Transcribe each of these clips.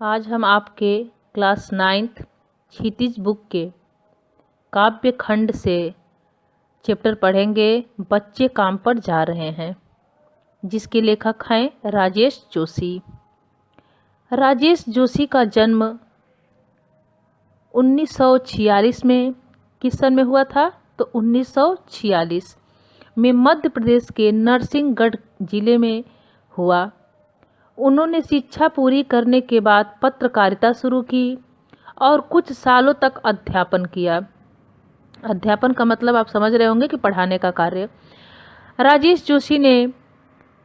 आज हम आपके क्लास 9th क्षितिज बुक के काव्य खंड से चैप्टर पढ़ेंगे। बच्चे काम पर जा रहे हैं, जिसके लेखक हैं राजेश जोशी। राजेश जोशी का जन्म 1946 में किस सन में हुआ था? तो 1946 में मध्य प्रदेश के नरसिंहगढ़ जिले में हुआ। उन्होंने शिक्षा पूरी करने के बाद पत्रकारिता शुरू की और कुछ सालों तक अध्यापन किया। अध्यापन का मतलब आप समझ रहे होंगे कि पढ़ाने का कार्य। राजेश जोशी ने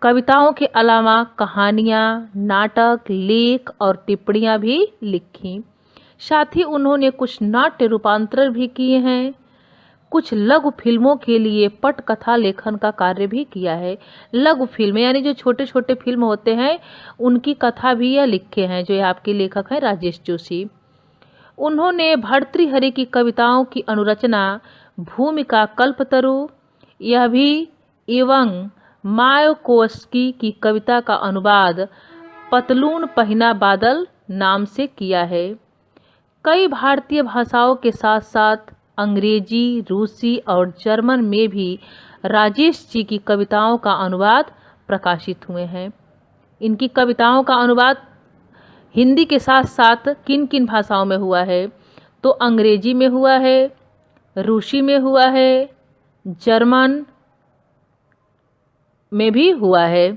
कविताओं के अलावा कहानियाँ, नाटक, लेख और टिप्पणियाँ भी लिखी। साथ ही उन्होंने कुछ नाट्य रूपांतरण भी किए हैं। कुछ लघु फिल्मों के लिए पटकथा लेखन का कार्य भी किया है। लघु फिल्में यानी जो छोटे छोटे फिल्म होते हैं, उनकी कथा भी यह लिखे हैं। जो आपके लेखक हैं राजेश जोशी। उन्होंने भर्तृहरि की कविताओं की अनुरचना, भूमिका, कल्पतरु यह भी एवं मायाकोव्स्की की कविता का अनुवाद पतलून पहिना बादल नाम से किया है। कई भारतीय भाषाओं के साथ साथ अंग्रेजी, रूसी और जर्मन में भी राजेश जी की कविताओं का अनुवाद प्रकाशित हुए हैं। इनकी कविताओं का अनुवाद हिंदी के साथ साथ किन किन भाषाओं में हुआ है? तो अंग्रेजी में हुआ है, रूसी में हुआ है, जर्मन में भी हुआ है।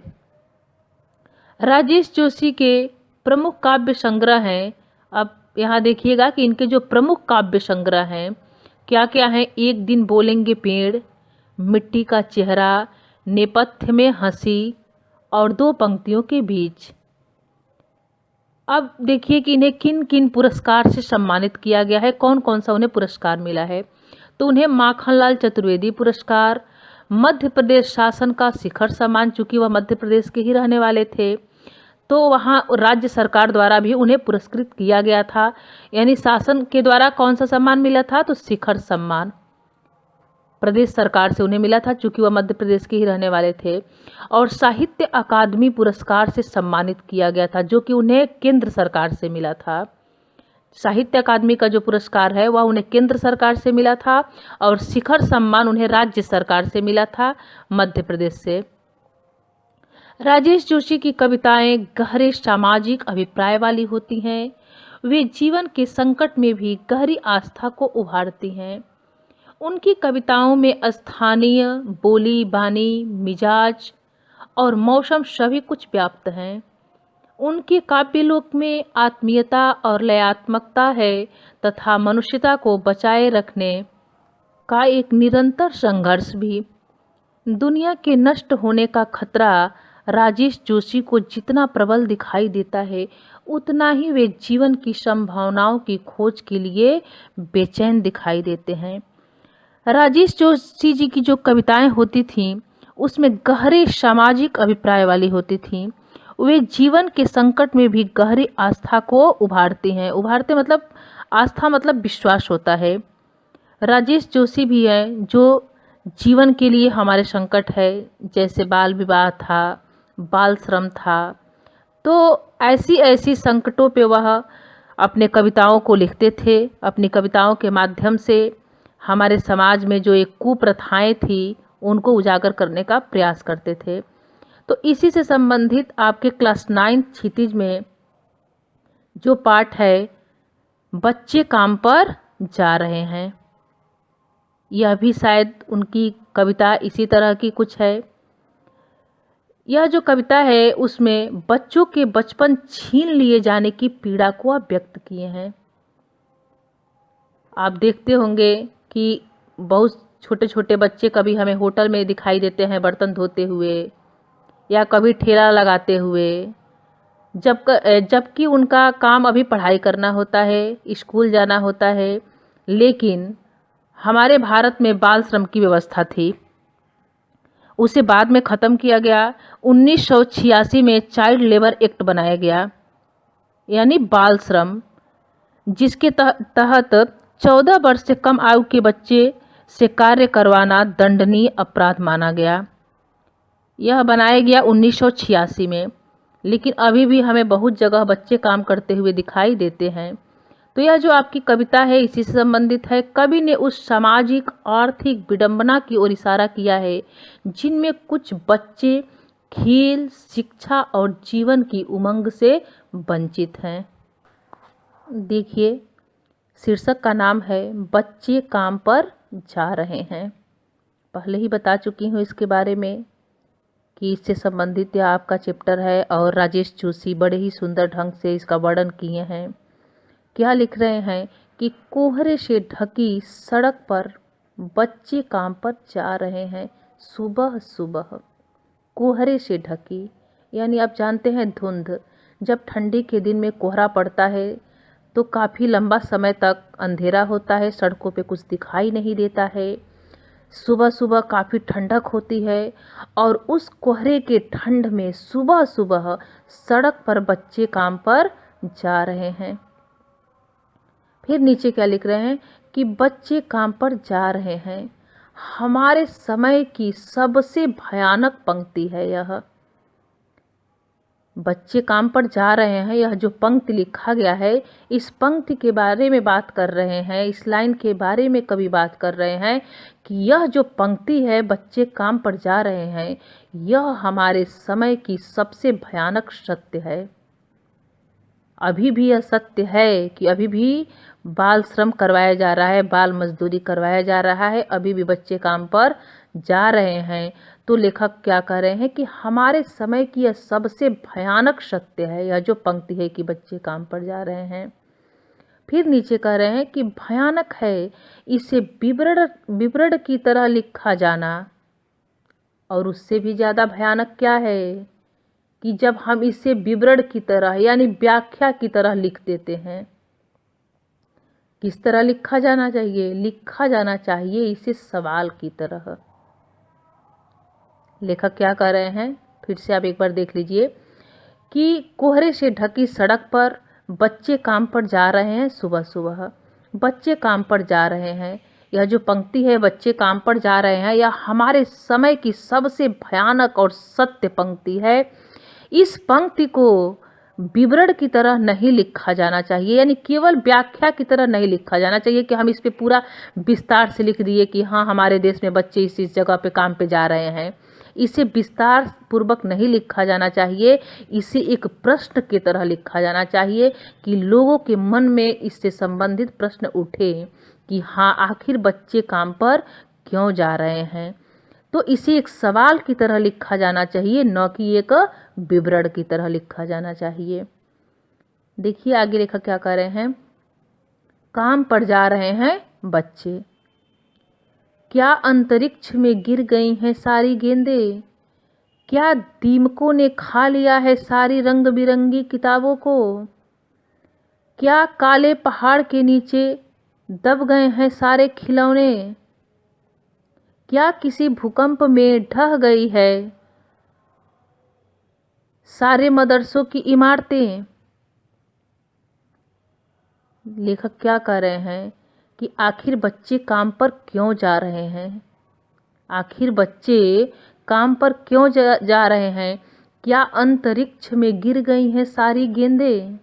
राजेश जोशी के प्रमुख काव्य संग्रह हैं। अब यहाँ देखिएगा कि इनके जो प्रमुख काव्य संग्रह हैं क्या क्या हैं। एक दिन बोलेंगे पेड़, मिट्टी का चेहरा, नेपथ्य में हंसी और दो पंक्तियों के बीच। अब देखिए कि इन्हें किन किन पुरस्कार से सम्मानित किया गया है, कौन कौन सा उन्हें पुरस्कार मिला है। तो उन्हें माखनलाल चतुर्वेदी पुरस्कार, मध्य प्रदेश शासन का शिखर सम्मान, चूंकि वह मध्य प्रदेश के ही रहने वाले थे तो वहाँ राज्य सरकार द्वारा भी उन्हें पुरस्कृत किया गया था। यानी शासन के द्वारा कौन सा सम्मान मिला था? तो शिखर सम्मान प्रदेश सरकार से उन्हें मिला था, चूंकि वह मध्य प्रदेश के ही रहने वाले थे। और साहित्य अकादमी पुरस्कार से सम्मानित किया गया था, जो कि उन्हें केंद्र सरकार से मिला था। साहित्य अकादमी का जो पुरस्कार है वह उन्हें केंद्र सरकार से मिला था और शिखर सम्मान उन्हें राज्य सरकार से मिला था, मध्य प्रदेश से। राजेश जोशी की कविताएं गहरे सामाजिक अभिप्राय वाली होती हैं। वे जीवन के संकट में भी गहरी आस्था को उभारती हैं। उनकी कविताओं में स्थानीय बोली, बानी, मिजाज और मौसम सभी कुछ व्याप्त हैं। उनके काव्यलोक में आत्मीयता और लयात्मकता है तथा मनुष्यता को बचाए रखने का एक निरंतर संघर्ष भी। दुनिया के नष्ट होने का खतरा राजेश जोशी को जितना प्रबल दिखाई देता है, उतना ही वे जीवन की संभावनाओं की खोज के लिए बेचैन दिखाई देते हैं। राजेश जोशी जी की जो कविताएं होती थीं, उसमें गहरे सामाजिक अभिप्राय वाली होती थीं। वे जीवन के संकट में भी गहरी आस्था को उभारते हैं। उभारते मतलब आस्था मतलब विश्वास होता है। राजेश जोशी भी हैं जो जीवन के लिए हमारे संकट है, जैसे बाल विवाह था, बाल श्रम था, तो ऐसी ऐसी संकटों पे वह अपने कविताओं को लिखते थे। अपनी कविताओं के माध्यम से हमारे समाज में जो एक कुप्रथाएं थी उनको उजागर करने का प्रयास करते थे। तो इसी से संबंधित आपके क्लास 9 क्षितिज में जो पाठ है, बच्चे काम पर जा रहे हैं, यह भी शायद उनकी कविता इसी तरह की कुछ है। यह जो कविता है उसमें बच्चों के बचपन छीन लिए जाने की पीड़ा को आप व्यक्त किए हैं। आप देखते होंगे कि बहुत छोटे छोटे बच्चे कभी हमें होटल में दिखाई देते हैं बर्तन धोते हुए या कभी ठेला लगाते हुए, जबकि उनका काम अभी पढ़ाई करना होता है, स्कूल जाना होता है। लेकिन हमारे भारत में बाल श्रम की व्यवस्था थी, उसे बाद में ख़त्म किया गया। 1986 में चाइल्ड लेबर एक्ट बनाया गया, यानी बाल श्रम, जिसके तहत 14 वर्ष से कम आयु के बच्चे से कार्य करवाना दंडनीय अपराध माना गया। यह बनाया गया 1986 में। लेकिन अभी भी हमें बहुत जगह बच्चे काम करते हुए दिखाई देते हैं। तो यह जो आपकी कविता है इसी से संबंधित है। कवि ने उस सामाजिक आर्थिक विडंबना की ओर इशारा किया है जिनमें कुछ बच्चे खेल, शिक्षा और जीवन की उमंग से वंचित हैं। देखिए, शीर्षक का नाम है बच्चे काम पर जा रहे हैं। पहले ही बता चुकी हूँ इसके बारे में कि इससे संबंधित यह आपका चैप्टर है और राजेश जोशी बड़े ही सुंदर ढंग से इसका वर्णन किए हैं। क्या लिख रहे हैं कि कोहरे से ढकी सड़क पर बच्चे काम पर जा रहे हैं सुबह सुबह। कोहरे से ढकी यानी आप जानते हैं धुंध। जब ठंडी के दिन में कोहरा पड़ता है तो काफ़ी लंबा समय तक अंधेरा होता है, सड़कों पे कुछ दिखाई नहीं देता है। सुबह सुबह काफ़ी ठंडक होती है और उस कोहरे के ठंड में सुबह सुबह सड़क पर बच्चे काम पर जा रहे हैं। फिर नीचे क्या लिख रहे हैं कि बच्चे काम पर जा रहे हैं। हमारे समय की सबसे भयानक पंक्ति है यह। बच्चे काम पर जा रहे हैं, यह जो पंक्ति लिखा गया है इस पंक्ति के बारे में बात कर रहे हैं, इस लाइन के बारे में कवि बात कर रहे हैं कि यह जो पंक्ति है बच्चे काम पर जा रहे हैं, यह हमारे समय की सबसे भयानक सत्य है। अभी भी यह सत्य है कि अभी भी बाल श्रम करवाया जा रहा है, बाल मजदूरी करवाया जा रहा है, अभी भी बच्चे काम पर जा रहे हैं। तो लेखक क्या कह रहे हैं कि हमारे समय की यह सबसे भयानक सत्य है, यह जो पंक्ति है कि बच्चे काम पर जा रहे हैं। फिर नीचे कह रहे हैं कि भयानक है, इसे विवरण की तरह लिखा जाना। और उससे भी ज़्यादा भयानक क्या है कि जब हम इसे विवरण की तरह यानी व्याख्या की तरह लिख देते हैं। किस तरह लिखा जाना चाहिए? लिखा जाना चाहिए इसे सवाल की तरह। लेखक क्या कह रहे हैं, फिर से आप एक बार देख लीजिए कि कोहरे से ढकी सड़क पर बच्चे काम पर जा रहे हैं सुबह सुबह। बच्चे काम पर जा रहे हैं, यह जो पंक्ति है बच्चे काम पर जा रहे हैं, यह हमारे समय की सबसे भयानक और सत्य पंक्ति है। इस पंक्ति को विवरण की तरह नहीं लिखा जाना चाहिए, यानी केवल व्याख्या की तरह नहीं लिखा जाना चाहिए कि हम इस पे पूरा विस्तार से लिख दिए कि हाँ हमारे देश में बच्चे इस जगह पे काम पे जा रहे हैं। इसे विस्तार पूर्वक नहीं लिखा जाना चाहिए, इसे एक प्रश्न की तरह लिखा जाना चाहिए कि लोगों के मन में इससे संबंधित प्रश्न उठे कि हाँ आखिर बच्चे काम पर क्यों जा रहे हैं। तो इसे एक सवाल की तरह लिखा जाना चाहिए, न कि एक विवरण की तरह लिखा जाना चाहिए। देखिए आगे लेखक क्या कह रहे हैं, काम पर जा रहे हैं बच्चे। क्या अंतरिक्ष में गिर गई हैं सारी गेंदें? क्या दीमकों ने खा लिया है सारी रंग बिरंगी किताबों को? क्या काले पहाड़ के नीचे दब गए हैं सारे खिलौने? क्या किसी भूकंप में ढह गई है सारे मदरसों की इमारतें? लेखक क्या कह रहे हैं कि आखिर बच्चे काम पर क्यों जा रहे हैं? आखिर बच्चे काम पर क्यों जा रहे हैं? क्या अंतरिक्ष में गिर गई हैं सारी गेंदें?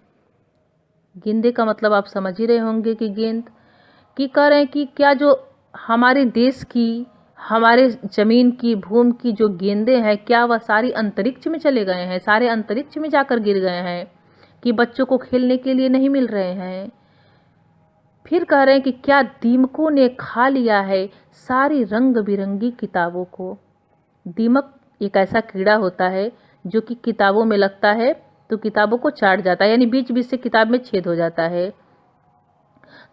गेंदे का मतलब आप समझ ही रहे होंगे कि गेंद की कह रहे हैं कि क्या जो हमारे देश की, हमारे ज़मीन की, भूमि की जो गेंदें हैं क्या वह सारी अंतरिक्ष में चले गए हैं, सारे अंतरिक्ष में जाकर गिर गए हैं कि बच्चों को खेलने के लिए नहीं मिल रहे हैं? फिर कह रहे हैं कि क्या दीमकों ने खा लिया है सारी रंग बिरंगी किताबों को? दीमक एक ऐसा कीड़ा होता है जो कि किताबों में लगता है तो किताबों को चाट जाता है, यानी बीच बीच से किताब में छेद हो जाता है।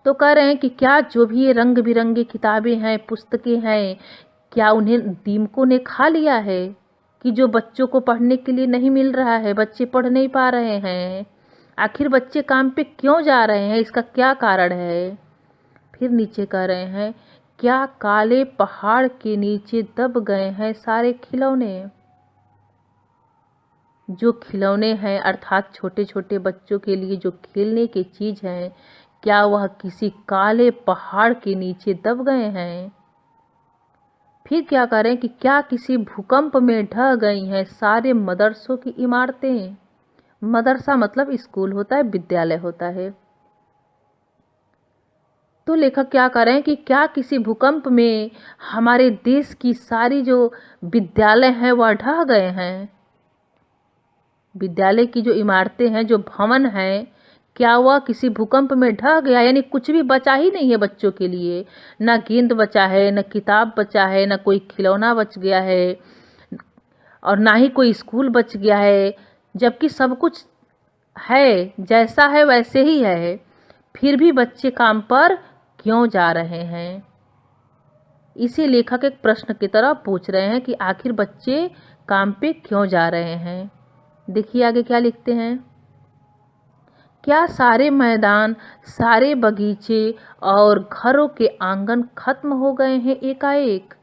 तो कह रहे हैं कि क्या जो भी ये रंग बिरंगी किताबें हैं, पुस्तकें हैं, क्या उन्हें दीमकों ने खा लिया है कि जो बच्चों को पढ़ने के लिए नहीं मिल रहा है, बच्चे पढ़ नहीं पा रहे हैं? आखिर बच्चे काम पे क्यों जा रहे हैं, इसका क्या कारण है? फिर नीचे कह रहे हैं क्या काले पहाड़ के नीचे दब गए हैं सारे खिलौने? जो खिलौने हैं अर्थात छोटे छोटे बच्चों के लिए जो खेलने की चीज़ हैं, क्या वह किसी काले पहाड़ के नीचे दब गए हैं? फिर क्या कह रहे हैं कि क्या किसी भूकंप में ढह गई हैं सारे मदरसों की इमारतें? मदरसा मतलब स्कूल होता है, विद्यालय होता है। तो लेखक क्या कर रहे हैं कि क्या किसी भूकंप में हमारे देश की सारी जो विद्यालय हैं वह ढह गए हैं? विद्यालय की जो इमारतें हैं, जो भवन हैं, क्या वह किसी भूकंप में ढह गया? यानी कुछ भी बचा ही नहीं है बच्चों के लिए। ना गेंद बचा है, ना किताब बचा है, ना कोई खिलौना बच गया है, और ना ही कोई स्कूल बच गया है। जबकि सब कुछ है, जैसा है वैसे ही है, फिर भी बच्चे काम पर क्यों जा रहे हैं? इसी लेखक एक प्रश्न की तरह पूछ रहे हैं कि आखिर बच्चे काम पे क्यों जा रहे हैं। देखिए आगे क्या लिखते हैं। क्या सारे मैदान, सारे बगीचे और घरों के आंगन खत्म हो गए हैं एकाएक?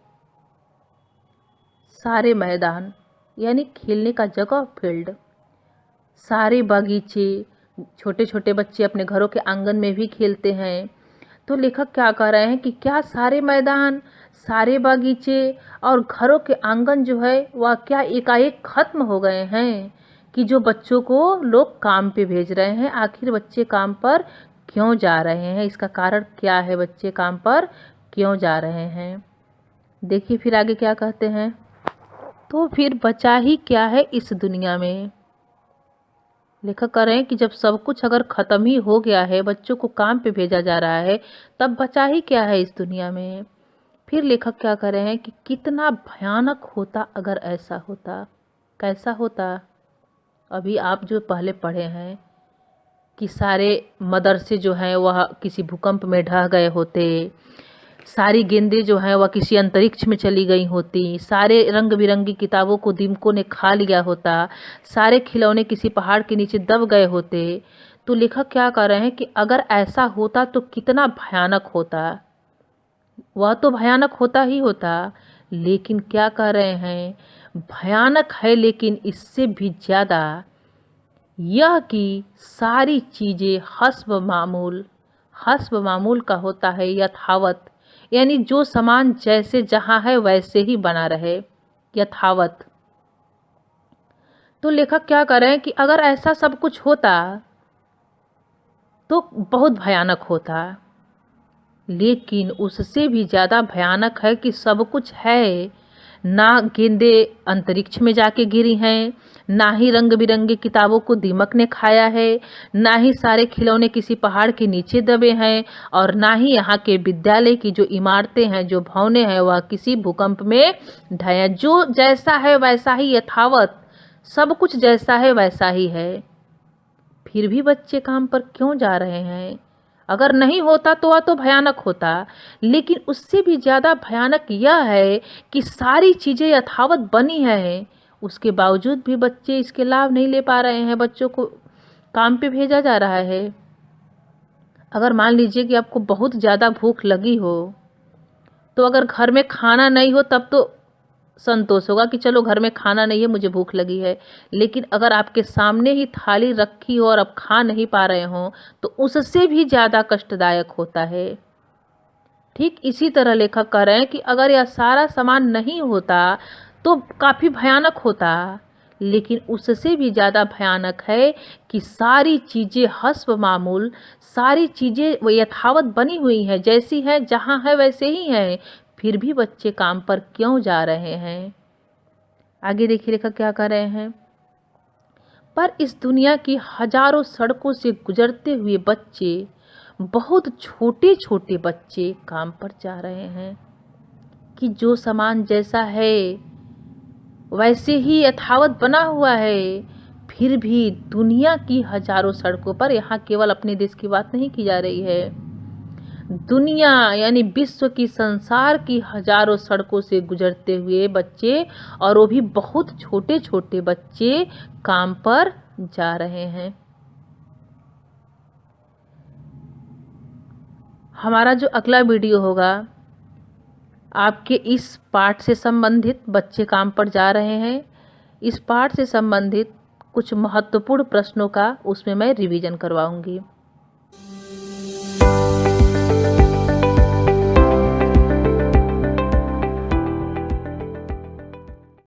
सारे मैदान यानी खेलने का जगह, फील्ड, सारे बगीचे, छोटे छोटे बच्चे अपने घरों के आंगन में भी खेलते हैं। तो लेखक क्या कह रहे हैं कि क्या सारे मैदान, सारे बगीचे और घरों के आंगन जो है वह क्या एकाएक खत्म हो गए हैं कि जो बच्चों को लोग काम पे भेज रहे हैं? आखिर बच्चे काम पर क्यों जा रहे हैं? इसका कारण क्या है, बच्चे काम पर क्यों जा रहे हैं? देखिए फिर आगे क्या कहते हैं। तो फिर बचा ही क्या है इस दुनिया में? लेखक कह रहे हैं कि जब सब कुछ अगर ख़त्म ही हो गया है, बच्चों को काम पे भेजा जा रहा है, तब बचा ही क्या है इस दुनिया में? फिर लेखक क्या कह रहे हैं कि कितना भयानक होता अगर ऐसा होता। कैसा होता? अभी आप जो पहले पढ़े हैं कि सारे मदरसे जो हैं वह किसी भूकंप में ढह गए होते, सारी गेंदें जो हैं वह किसी अंतरिक्ष में चली गई होती, सारे रंग बिरंगी किताबों को दीमकों ने खा लिया होता, सारे खिलौने किसी पहाड़ के नीचे दब गए होते। तो लेखक क्या कह रहे हैं कि अगर ऐसा होता तो कितना भयानक होता। वह तो भयानक होता ही होता, लेकिन क्या कह रहे हैं, भयानक है लेकिन इससे भी ज़्यादा यह कि सारी चीज़ें हस्ब मामूल का होता है, यथावत, यानी जो सामान जैसे जहाँ है वैसे ही बना रहे, यथावत। तो लेखक क्या कर रहे हैं कि अगर ऐसा सब कुछ होता तो बहुत भयानक होता, लेकिन उससे भी ज़्यादा भयानक है कि सब कुछ है, ना गेंदे अंतरिक्ष में जाके गिरी हैं, ना ही रंग बिरंगी किताबों को दीमक ने खाया है, ना ही सारे खिलौने किसी पहाड़ के नीचे दबे हैं, और ना ही यहाँ के विद्यालय की जो इमारतें हैं, जो भवनें हैं, वह किसी भूकंप में ढहे। जो जैसा है वैसा ही, यथावत, सब कुछ जैसा है वैसा ही है। फिर भी बच्चे काम पर क्यों जा रहे हैं? अगर नहीं होता तो वह तो भयानक होता, लेकिन उससे भी ज़्यादा भयानक यह है कि सारी चीज़ें यथावत बनी हैं, उसके बावजूद भी बच्चे इसके लाभ नहीं ले पा रहे हैं। बच्चों को काम पे भेजा जा रहा है। अगर मान लीजिए कि आपको बहुत ज़्यादा भूख लगी हो, तो अगर घर में खाना नहीं हो तब तो संतोष होगा कि चलो घर में खाना नहीं है, मुझे भूख लगी है। लेकिन अगर आपके सामने ही थाली रखी हो और आप खा नहीं पा रहे हो, तो उससे भी ज़्यादा कष्टदायक होता है। ठीक इसी तरह लेखक कह रहे हैं कि अगर यह सारा सामान नहीं होता तो काफ़ी भयानक होता, लेकिन उससे भी ज़्यादा भयानक है कि सारी चीज़ें हस्ब मामूल, सारी चीज़ें वो यथावत बनी हुई हैं, जैसी हैं, जहाँ है वैसे ही हैं, फिर भी बच्चे काम पर क्यों जा रहे हैं? आगे देखिए लेखक क्या कह रहे हैं। पर इस दुनिया की हजारों सड़कों से गुजरते हुए बच्चे, बहुत छोटे छोटे बच्चे काम पर जा रहे हैं कि जो सामान जैसा है वैसे ही यथावत बना हुआ है। फिर भी दुनिया की हजारों सड़कों पर, यहाँ केवल अपने देश की बात नहीं की जा रही है, दुनिया यानी विश्व की, संसार की हजारों सड़कों से गुजरते हुए बच्चे, और वो भी बहुत छोटे छोटे बच्चे काम पर जा रहे हैं। हमारा जो अगला वीडियो होगा आपके इस पाठ से संबंधित, बच्चे काम पर जा रहे हैं, इस पाठ से संबंधित कुछ महत्वपूर्ण प्रश्नों का उसमें मैं रिवीजन करवाऊंगी।